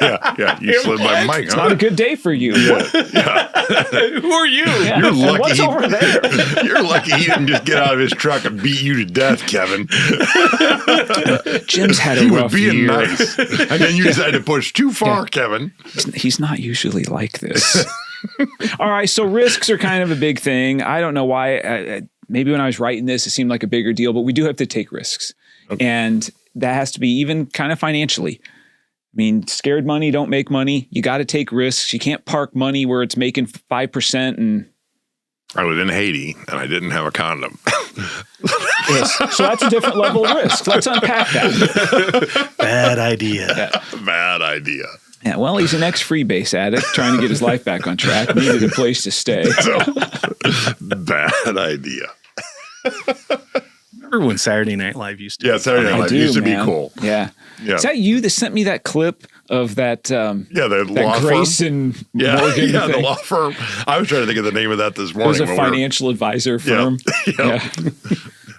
You still live by Mike, It's not a good day for you. Who are you? Yeah. You're lucky. What's over there? You're lucky he didn't just get out of his truck and beat you to death, Kevin. Jim's had a rough year. He was being nice. And then you decided to push too far, Kevin. He's not usually like this. All right, so risks are kind of a big thing. I don't know why. Maybe when I was writing this, it seemed like a bigger deal, but we do have to take risks. Okay. And that has to be even kind of financially. I mean, scared money don't make money. You got to take risks. You can't park money where it's making 5% and... I was in Haiti and I didn't have a condom. Yes. So that's a different level of risk. Let's unpack that. Bad idea. Yeah. Bad idea. Yeah, well, he's an ex-freebase addict trying to get his life back on track. Needed a place to stay. Bad idea. Remember when Saturday Night Live used to? Yeah, Saturday Night Live used to be cool. Yeah. Is that you that sent me that clip of that? The law Grace firm. And Morgan thing? The law firm. I was trying to think of the name of that this morning. It was a financial advisor firm. Yeah.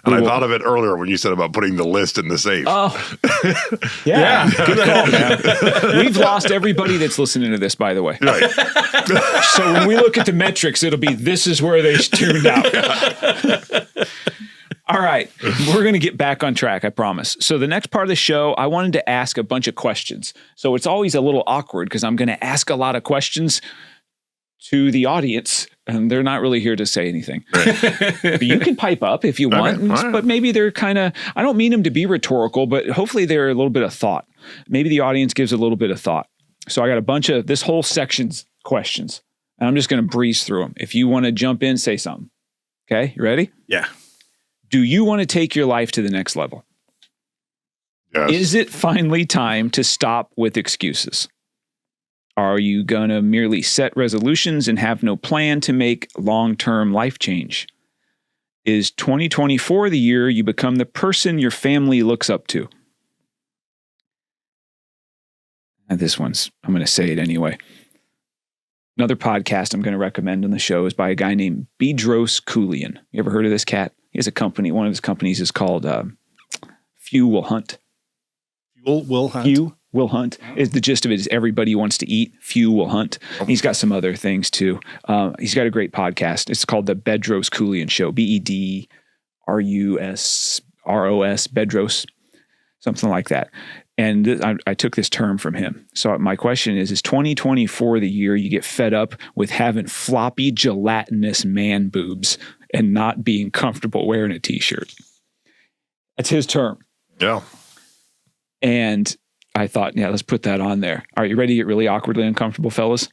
And I thought of it earlier when you said about putting the list in the safe. Oh, yeah. Good call, man. We've lost everybody that's listening to this, by the way. Right. So when we look at the metrics, it'll be this is where they tuned out. All right. We're going to get back on track, I promise. So the next part of the show, I wanted to ask a bunch of questions. So it's always a little awkward because I'm going to ask a lot of questions to the audience, and they're not really here to say anything. Right. But you can pipe up if you want, right. But maybe they're kind of, I don't mean them to be rhetorical, but hopefully they're a little bit of thought. Maybe the audience gives a little bit of thought. So I got a bunch of this whole section's questions, and I'm just going to breeze through them. If you want to jump in, say something. Okay, you ready? Yeah. Do you want to take your life to the next level? Yes. Is it finally time to stop with excuses? Are you going to merely set resolutions and have no plan to make long-term life change? Is 2024 the year you become the person your family looks up to? And this one's, I'm going to say it anyway. Another podcast I'm going to recommend on the show is by a guy named Bedros Keuilian. You ever heard of this cat? He has a company. One of his companies is called Few Will Hunt. Will Hunt. Few Will Hunt. Is the gist of it is everybody wants to eat. Few will hunt. He's got some other things too. He's got a great podcast. It's called the Bedros Keuilian Show. BEDRUSROS, Bedros, something like that. And I took this term from him. So my question is 2024 the year you get fed up with having floppy, gelatinous man boobs and not being comfortable wearing a t-shirt? That's his term. Yeah. And I thought, yeah, let's put that on there. Are you ready to get really awkwardly uncomfortable, fellas?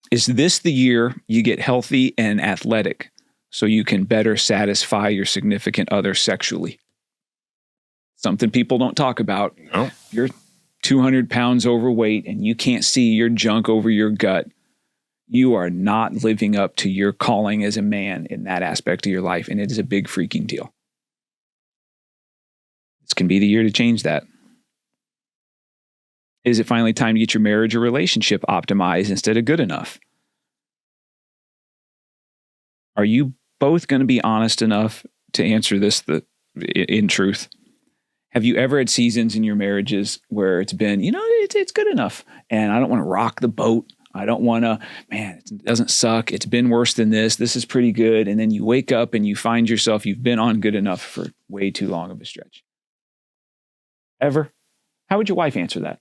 Is this the year you get healthy and athletic so you can better satisfy your significant other sexually? Something people don't talk about. No. You're 200 pounds overweight and you can't see your junk over your gut. You are not living up to your calling as a man in that aspect of your life. And it is a big freaking deal. This can be the year to change that. Is it finally time to get your marriage or relationship optimized instead of good enough? Are you both going to be honest enough to answer this in truth? Have you ever had seasons in your marriages where it's been, it's good enough and I don't want to rock the boat. I don't want to, it doesn't suck. It's been worse than this. This is pretty good. And then you wake up and you find yourself, you've been on good enough for way too long of a stretch. Ever? How would your wife answer that?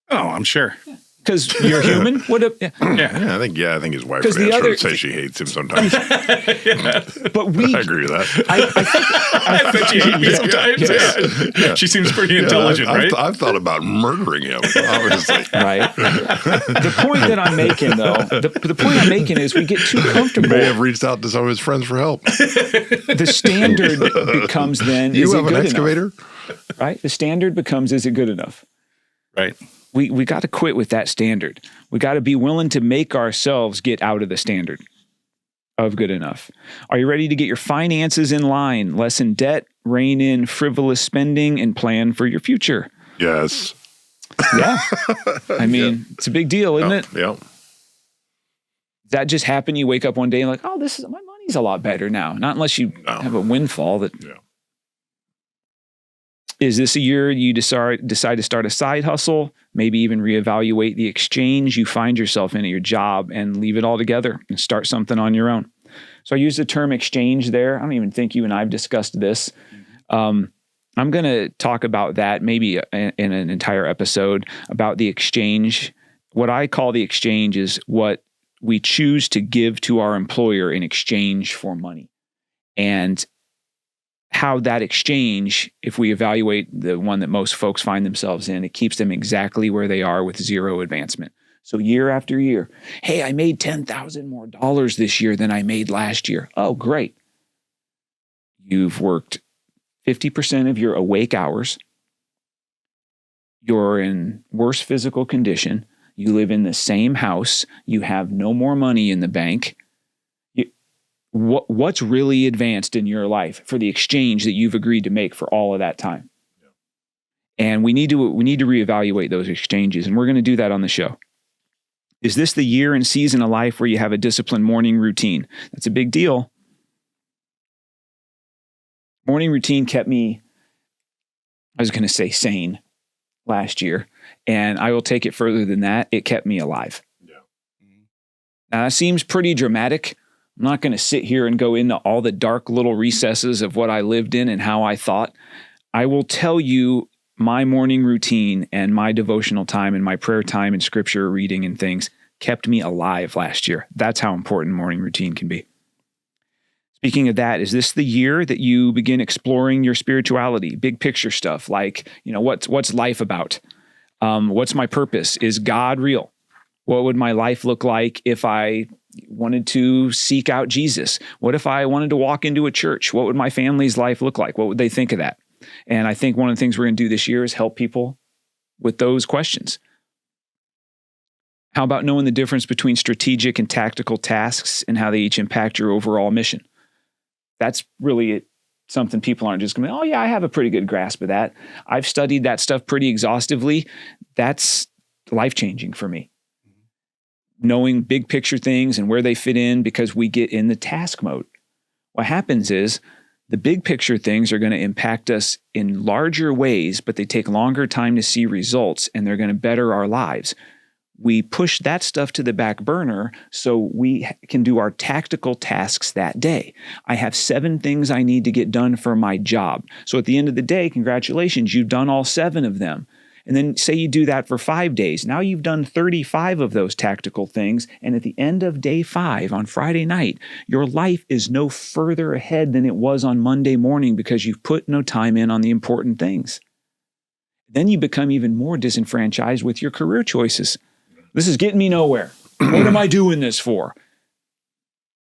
Oh, I'm sure. Because you're human? Yeah. I think his wife 'Cause would the answer other- and say she hates him sometimes. But I agree with that. I bet you hate me sometimes. Yes. Yeah. She seems pretty intelligent, I've, right? I've thought about murdering him. Obviously. Right. The point that I'm making, though, the point I'm making is we get too comfortable. May have reached out to some of his friends for help. The standard becomes then, You is it have an good excavator? enough? Right? The standard becomes, is it good enough? Right. We got to quit with that standard. We got to be willing to make ourselves get out of the standard of good enough. Are you ready to get your finances in line, lessen debt, rein in frivolous spending, and plan for your future? Yes. Yeah. I mean, it's a big deal, isn't it? Yeah. Does that just happen? You wake up one day and like, oh, my money's a lot better now. Not unless you have a windfall that. Yeah. Is this a year you decide to start a side hustle, maybe even reevaluate the exchange you find yourself in at your job and leave it all together and start something on your own? So I use the term exchange there. I don't even think you and I have discussed this. I'm going to talk about that maybe in an entire episode about the exchange. What I call the exchange is what we choose to give to our employer in exchange for money. And how that exchange, if we evaluate the one that most folks find themselves in, it keeps them exactly where they are with zero advancement. So year after year, hey, I made $10,000 more this year than I made last year. Oh, great. You've worked 50% of your awake hours. You're in worse physical condition. You live in the same house. You have no more money in the bank. What's really advanced in your life for the exchange that you've agreed to make for all of that time? Yeah. And we need to reevaluate those exchanges, and we're going to do that on the show. Is this the year and season of life where you have a disciplined morning routine? That's a big deal. Morning routine kept me, I was going to say sane last year, and I will take it further than that. It kept me alive. Yeah. Now that seems pretty dramatic. I'm not going to sit here and go into all the dark little recesses of what I lived in and how I thought. I will tell you my morning routine and my devotional time and my prayer time and scripture reading and things kept me alive last year. That's how important morning routine can be. Speaking of that, is this the year that you begin exploring your spirituality, big picture stuff like, what's life about? What's my purpose? Is God real? What would my life look like if I wanted to seek out Jesus? What if I wanted to walk into a church? What would my family's life look like? What would they think of that? And I think one of the things we're going to do this year is help people with those questions. How about knowing the difference between strategic and tactical tasks and how they each impact your overall mission? That's really something people aren't just going to, oh yeah, I have a pretty good grasp of that. I've studied that stuff pretty exhaustively. That's life-changing for me. Knowing big picture things and where they fit in, because we get in the task mode. What happens is the big picture things are going to impact us in larger ways, but they take longer time to see results, and they're going to better our lives. We push that stuff to the back burner so we can do our tactical tasks that day. I have 7 things I need to get done for my job. So at the end of the day, congratulations, you've done all 7 of them. And then say you do that for 5 days. Now you've done 35 of those tactical things. And at the end of day 5 on Friday night, your life is no further ahead than it was on Monday morning because you've put no time in on the important things. Then you become even more disenfranchised with your career choices. This is getting me nowhere. What am I doing this for?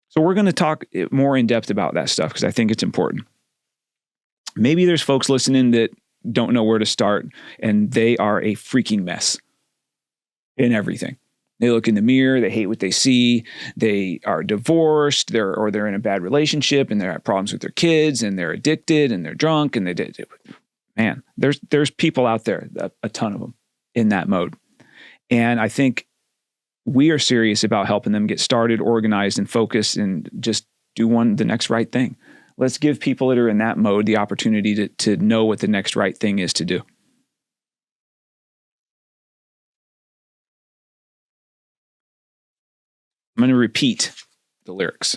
So we're going to talk more in depth about that stuff because I think it's important. Maybe there's folks listening that don't know where to start, and they are a freaking mess in everything. They look in the mirror, they hate what they see, they are divorced, they're in a bad relationship, and they have problems with their kids, and they're addicted, and they're drunk, and man, there's people out there, a ton of them in that mode. And I think we are serious about helping them get started, organized, and focused, and just do the next right thing. Let's give people that are in that mode the opportunity to know what the next right thing is to do. I'm going to repeat the lyrics.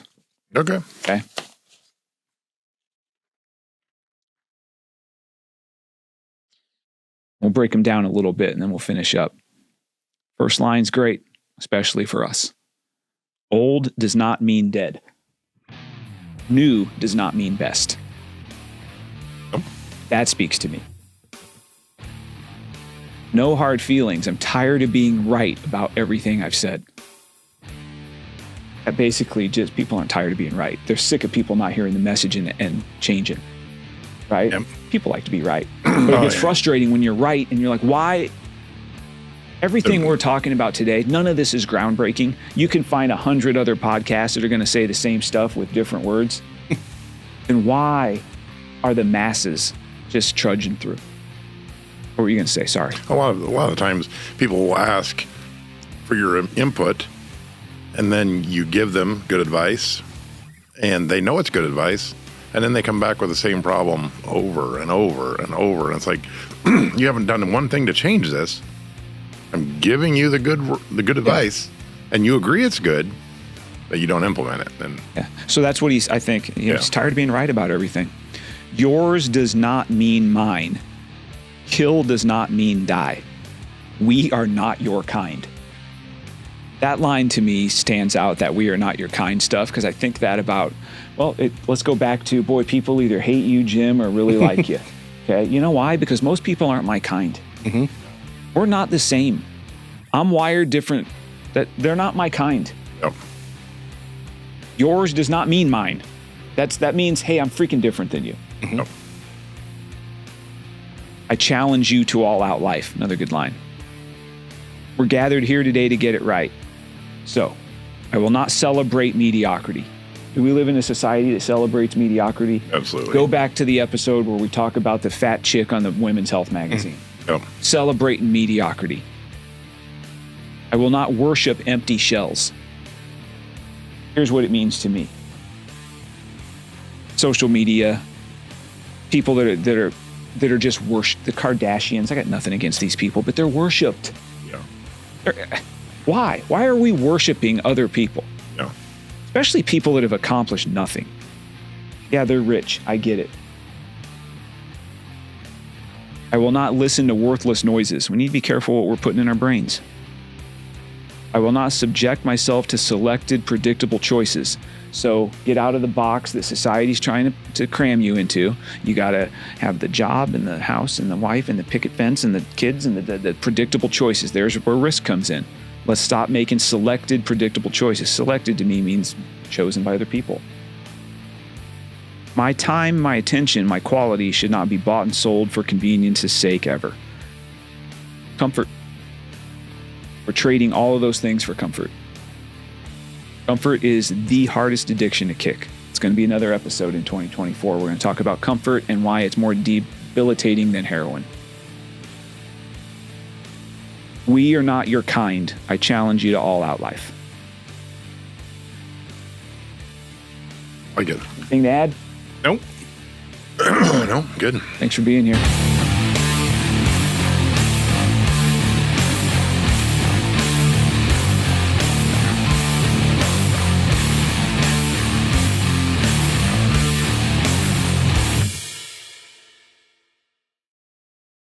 Okay. We'll break them down a little bit and then we'll finish up. First line's great, especially for us. Old does not mean dead. New does not mean best. That speaks to me. No hard feelings. I'm tired of being right about everything I've said. That basically just people aren't tired of being right. They're sick of people not hearing the message and changing. Right? Yep. People like to be right. But it gets frustrating when you're right and you're like, why? Everything we're talking about today, none of this is groundbreaking. You can find 100 other podcasts that are going to say the same stuff with different words. Then why are the masses just trudging through? What were you going to say? Sorry. A lot of times people will ask for your input, and then you give them good advice, and they know it's good advice, and then they come back with the same problem over and over and over. And it's like, you haven't done one thing to change this. I'm giving you the good advice, and you agree it's good, but you don't implement it. And so that's what he's tired of being right about everything. Yours does not mean mine. Kill does not mean die. We are not your kind. That line to me stands out, that we are not your kind stuff, because I think that about, let's go back to, people either hate you, Jim, or really like you. Okay, you know why? Because most people aren't my kind. Mm-hmm. We're not the same. I'm wired different. That they're not my kind. Yep. Yours does not mean mine. That means, hey, I'm freaking different than you. Mm-hmm. Yep. I challenge you to all out life. Another good line. We're gathered here today to get it right. So, I will not celebrate mediocrity. Do we live in a society that celebrates mediocrity? Absolutely. Go back to the episode where we talk about the fat chick on the Women's Health magazine. Yep. Celebrating mediocrity. I will not worship empty shells. Here's what it means to me. Social media, people that are just worshipped, the Kardashians. I got nothing against these people, but they're worshipped. Yeah. Why? Why are we worshiping other people? Yeah. Especially people that have accomplished nothing. Yeah, they're rich. I get it. I will not listen to worthless noises. We need to be careful what we're putting in our brains. I will not subject myself to selected, predictable choices. So get out of the box that society's trying to cram you into. You got to have the job and the house and the wife and the picket fence and the kids and the predictable choices. There's where risk comes in. Let's stop making selected, predictable choices. Selected to me means chosen by other people. My time, my attention, my quality should not be bought and sold for convenience's sake ever. Comfort. We're trading all of those things for comfort. Comfort is the hardest addiction to kick. It's going to be another episode in 2024. We're going to talk about comfort and why it's more debilitating than heroin. We are not your kind. I challenge you to all out life. I get it. Anything to add? Nope. No, good. Thanks for being here.